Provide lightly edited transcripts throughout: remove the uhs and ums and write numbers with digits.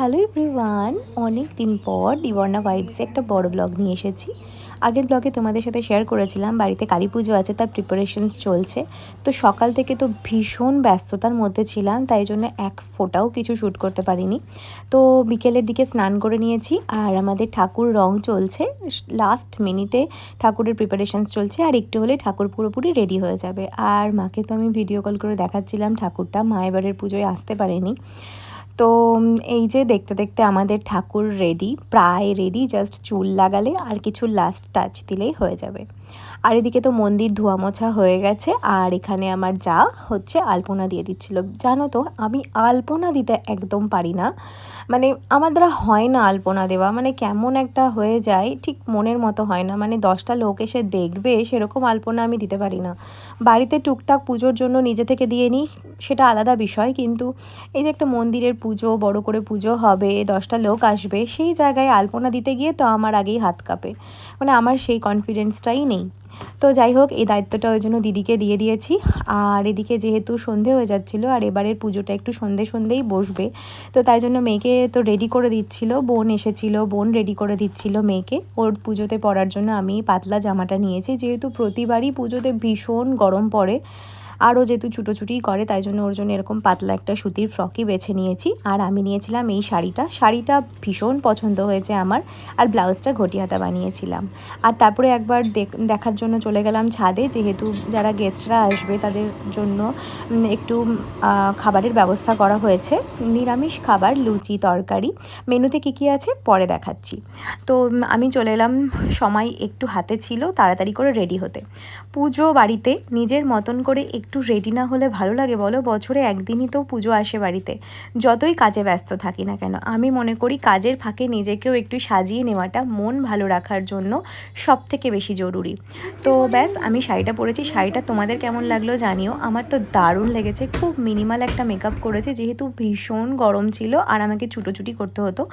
Hello everyone, অনেক দিন পর দিবর্ণা ভাইবসে একটা বড় ব্লগ নিয়ে এসেছি। আগের ব্লগে তোমাদের সাথে শেয়ার করেছিলাম বাড়িতে কালী পুজো আছে, তার প্রিপারেশনস চলছে। তো সকাল থেকে তো ভীষণ ব্যস্ততার মধ্যে ছিলাম, তাই জন্য এক ফোঁটাও কিছু শ্যুট করতে পারিনি। তো বিকেলের দিকে স্নান করে নিয়েছি, আর আমাদের ঠাকুর রং চলছে, লাস্ট মিনিটে ঠাকুরের প্রিপারেশনস চলছে, আর একটু হলে ঠাকুর পুরোপুরি রেডি হয়ে যাবে। আর মাকে তো আমি ভিডিও কল করে দেখাচ্ছিলাম ঠাকুরটা, মা এবারের পুজোয় আসতে পারেনি। তো এই যে দেখতে দেখতে আমাদের ঠাকুর রেডি, প্রায় রেডি, জাস্ট চুল লাগালে আর কিছু লাস্ট টাচ দিলেই হয়ে যাবে। আর এদিকে তো মন্দির ধোয়া মোছা হয়ে গেছে, আর এখানে আমার যা হচ্ছে আলপনা দিয়ে দিচ্ছিল। জানো তো আমি আলপনা দিতে একদম পারি না, মানে আমার দ্বারা হয় না আলপনা দেওয়া, মানে কেমন একটা হয়ে যায়, ঠিক মনের মতো হয় না। মানে 10টা লোক এসে দেখবে সেরকম আলপনা আমি দিতে পারি না। বাড়িতে টুকটাক পুজোর জন্য নিজে থেকে দিয়ে নিই, সেটা আলাদা বিষয়, কিন্তু এই যে একটা মন্দিরের পুজো, বড় করে পুজো হবে, 10টা লোক আসবে, সেই জায়গায় আলপনা দিতে গিয়ে তো আমার আগেই হাত কাঁপে, মানে আমার সেই কনফিডেন্সটাই নেই। তো যাই হোক, এই দায়িত্বটা ওই জন্য দিদিকে দিয়ে দিয়েছি। আর এদিকে যেহেতু সন্ধে হয়ে যাচ্ছিলো, আর এবারের পুজোটা একটু সন্ধেই বসবে, তো তাই জন্য মেয়েকে তো রেডি করে দিচ্ছিল, বোন এসেছিল, বোন রেডি করে দিচ্ছিল মেয়েকে ওর পুজোতে পরার জন্য। আমি পাতলা জামাটা নিয়েছি, যেহেতু প্রতিবারই পুজোতে ভীষণ গরম পড়ে, আরও যেহেতু ছুটোছুটিই করে, তাই জন্য ওর জন্য এরকম পাতলা একটা সুতির ফ্রকই বেছে নিয়েছি। আর আমি নিয়েছিলাম এই শাড়িটা ভীষণ পছন্দ হয়েছে আমার, আর ব্লাউজটা ঘটি হাতা বানিয়েছিলাম। আর তারপরে একবার দেখার জন্য চলে গেলাম ছাদে, যেহেতু যারা গেস্টরা আসবে তাদের জন্য একটু খাবারের ব্যবস্থা করা হয়েছে, নিরামিষ খাবার, লুচি তরকারি। মেনুতে কী আছে পরে দেখাচ্ছি। তো আমি চলে এলাম, সময় একটু হাতে ছিল, তাড়াতাড়ি করে রেডি হতে। পুজো বাড়িতে নিজের মতন করে একটু রেডি না হলে ভালো লাগে বলো? বছরে একদিনই তো পুজো আসে বাড়িতে, যতই কাজে ব্যস্ত থাকি না কেন। আমি মনে করি কাজের ফাঁকে নিজেকেও একটু সাজিয়ে নেওয়াটা মন ভালো রাখার জন্য সব থেকে বেশি জরুরি। তো ব্যাস, আমি শাড়িটা পরেছি। শাড়িটা তোমাদের কেমন লাগলো জানিও, আমার তো দারুণ লেগেছে। খুব মিনিমাল একটা মেকআপ করেছি, যেহেতু ভীষণ গরম ছিল আর আমাকে ছুটোছুটি করতে হতো,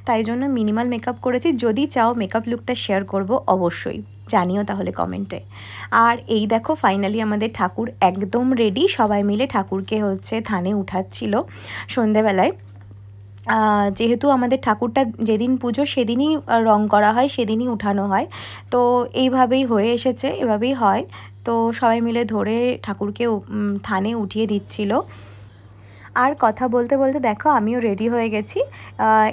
তাই জন্য মিনিমাল মেকআপ করেছি। যদি চাও মেকআপ লুকটা শেয়ার করব অবশ্যই, জানিও তাহলে কমেন্টে। আর এই দেখো, ফাইনালি আমাদের ঠাকুর একদম রেডি। সবাই মিলে ঠাকুরকে থানে উঠাচ্ছিল সন্ধেবেলায়। যেহেতু আমাদের ঠাকুরটা যেদিন পুজো সেদিনই রং করা হয়, সেদিনই উঠানো হয়, তো এইভাবেই হয়ে এসেছে, এভাবেই হয়। তো সবাই মিলে ধরে ঠাকুরকে থানে উঠিয়ে দিচ্ছিল। আর কথা বলতে বলতে দেখো আমিও রেডি হয়ে গেছি।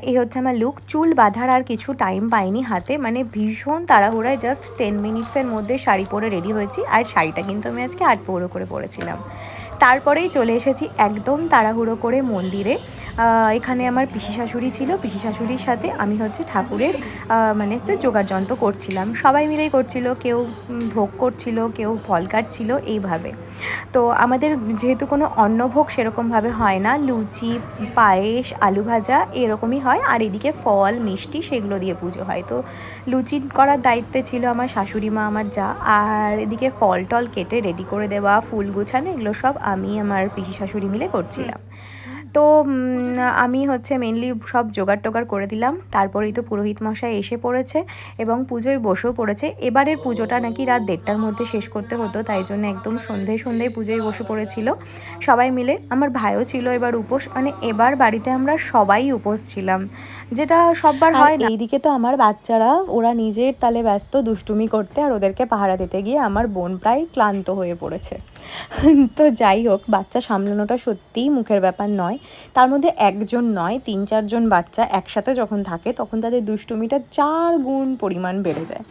এই হচ্ছে আমার লুক। চুল বাঁধার আর কিছু টাইম পাইনি হাতে, মানে ভীষণ তাড়াহুড়ায় জাস্ট 10 মিনিটসের মধ্যে শাড়ি পরে রেডি হয়েছি। আর শাড়িটা কিন্তু আমি আজকে 8 পৌরো করে পরেছিলাম। তারপরেই চলে এসেছি একদম তাড়াহুড়ো করে মন্দিরে। এখানে আমার পিসি শাশুড়ি ছিল, পিসি শাশুড়ির সাথে আমি ঠাকুরের জোগাড় যন্ত্র করছিলাম। সবাই মিলেই করছিল, কেউ ভোগ করছিল, কেউ ফল কাটছিল, এইভাবে। তো আমাদের যেহেতু কোনো অন্নভোগ সেরকমভাবে হয় না, লুচি, পায়েস, আলু ভাজা এরকমই হয়, আর এদিকে ফল মিষ্টি সেগুলো দিয়ে পুজো হয়। তো লুচি করার দায়িত্বে ছিল আমার শাশুড়ি মা, আমার যা, আর এদিকে ফল টল কেটে রেডি করে দেওয়া, ফুল গোছানো, এগুলো সব আমি আমার পিসি শাশুড়ি মিলে করছিলাম। তো আমি মেনলি সব জোগাড় টোগাড় করে দিলাম। তারপরেই তো পুরোহিত মশাই এসে পড়েছে এবং পুজোয় বসেও পড়েছে। এবারের পুজোটা নাকি রাত 1:30টার মধ্যে শেষ করতে হতো, তাই জন্য একদম সন্ধ্যায় পুজোয় বসে পড়েছিল সবাই মিলে। আমার ভাইও ছিল এবার উপোস, মানে এবার বাড়িতে আমরা সবাই উপোস ছিলাম, যেটা সববার হয় না। এইদিকে তো আমার বাচ্চারা, ওরা নিজের তালে ব্যস্ত দুষ্টুমি করতে, আর ওদেরকে পাহারা দিতে গিয়ে আমার বোন প্রায় ক্লান্ত হয়ে পড়েছে। তো যাই হোক, বাচ্চা সামলানোটা সত্যিই মুখের ব্যাপার নয়। তার মধ্যে একজন নয়, 3-4 জন বাচ্চা একসাথে যখন থাকে তখন তাদের দুষ্টুমিটা 4 গুণ পরিমাণ বেড়ে যায়।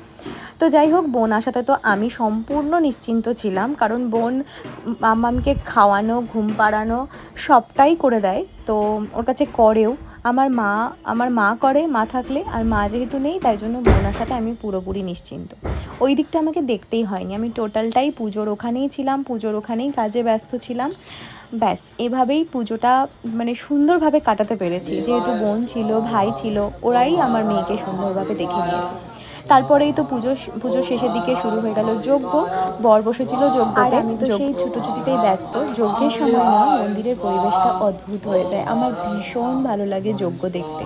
তো যাই হোক, বোন আসাতে তো আমি সম্পূর্ণ নিশ্চিন্ত ছিলাম, কারণ বোন মাম্মামকে খাওয়ানো, ঘুম পাড়ানো সবটাই করে দেয়। তো ওর কাছে করেও। আমার মা করে, মা থাকলে, আর মা যেহেতু নেই তাই জন্য বোন আসাতে আমি পুরোপুরি নিশ্চিন্ত। ওই দিকটা আমাকে দেখতেই হয়নি, আমি টোটালটাই পুজোর ওখানেই ছিলাম, পুজোর ওখানেই কাজে ব্যস্ত ছিলাম। ব্যাস, এভাবেই পুজোটা সুন্দরভাবে কাটাতে পেরেছি, যেহেতু বোন ছিল, ভাই ছিল, ওরাই আমার মেয়েকে সুন্দরভাবে দেখে নিয়েছে। তারপরেই তো পুজোর শেষের দিকে শুরু হয়ে গেল যজ্ঞ। বর বসেছিল যজ্ঞতে, আমি তো সেই ছুটোছুটিতেই ব্যস্ত। যজ্ঞের সময় না মন্দিরের পরিবেশটা অদ্ভুত হয়ে যায়, আমার ভীষণ ভালো লাগে যজ্ঞ দেখতে।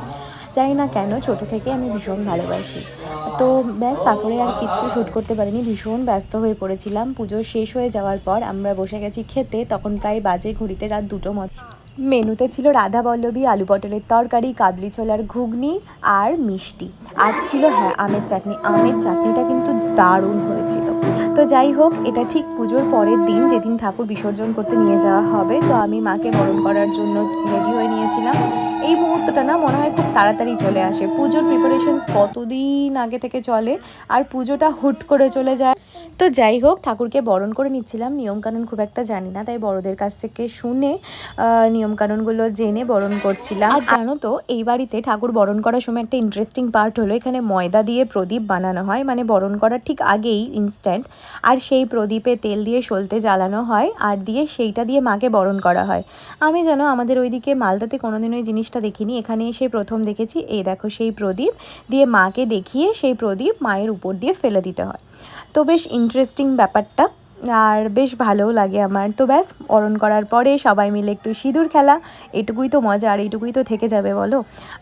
জানি না কেন, ছোট থেকে আমি ভীষণ ভালোবাসি। তো ব্যাস, তারপরে আর কিচ্ছু শ্যুট করতে পারিনি, ভীষণ ব্যস্ত হয়ে পড়েছিলাম। পুজো শেষ হয়ে যাওয়ার পর আমরা বসে গেছি খেতে, তখন প্রায় বাজে ঘড়িতে রাত 2টো মতো। মেনুতে ছিল রাধা বল্লভী, আলু পটলের তরকারি, কাবলি ছোলার ঘুগনি আর মিষ্টি। আর ছিল হ্যাঁ আমের চাটনি। আমের চাটনিটা কিন্তু দারুণ হয়েছিল। তো যাই হোক, এটা ঠিক পুজোর পরের দিন, যেদিন ঠাকুর বিসর্জন করতে নিয়ে যাওয়া হবে। তো আমি মাকে বরণ করার জন্য রেডি হয়ে নিয়েছিলাম। এই মুহূর্তটা না মনে হয় খুব তাড়াতাড়ি চলে আসে। পুজোর প্রিপারেশনস কতদিন আগে থেকে চলে, আর পুজোটা হুট করে চলে যায়। তো যাই হোক, ঠাকুরকে বরণ করে নিচ্ছিলাম। নিয়মকানুন খুব একটা জানি না, তাই বড়দের কাছ থেকে শুনে নিয়মকানুনগুলো জেনে বরণ করছিলাম। আর জানো তো, এই বাড়িতে ঠাকুর বরণ করার সময় একটা ইন্টারেস্টিং পার্ট হলো, এখানে ময়দা দিয়ে প্রদীপ বানানো হয়, মানে বরণ করার ঠিক আগেই ইনস্ট্যান্ট। আর সেই প্রদীপে তেল দিয়ে সলতে জ্বালানো হয়, আর দিয়ে সেইটা দিয়ে মাকে বরণ করা হয়। আমি জানো আমাদের ওইদিকে মালদাতে কোনোদিন ওই জিনিসটা দেখিনি, এখানে এসে প্রথম দেখেছি। এই দেখো সেই প্রদীপ দিয়ে মাকে দেখিয়ে সেই প্রদীপ মায়ের উপর দিয়ে ফেলে দিতে হয়। তো বেশ ইন্টারেস্টিং ব্যাপারটা, আর বেশ ভালোও লাগে আমার। তো ব্যাস, বরণ করার পরে সবাই মিলে একটু সিঁদুর খেলা, এটুকুই তো মজা, আর এইটুকুই তো থেকে যাবে বলো।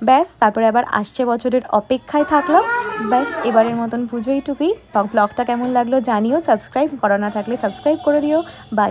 ব্যাস, তারপরে আবার আসছে বছরের অপেক্ষায় থাকলাম। ব্যাস, এবারের মতন পুজো এইটুকুই। ব্লগটা কেমন লাগলো জানিও, সাবস্ক্রাইব করা না থাকলে সাবস্ক্রাইব করে দিও। বাই।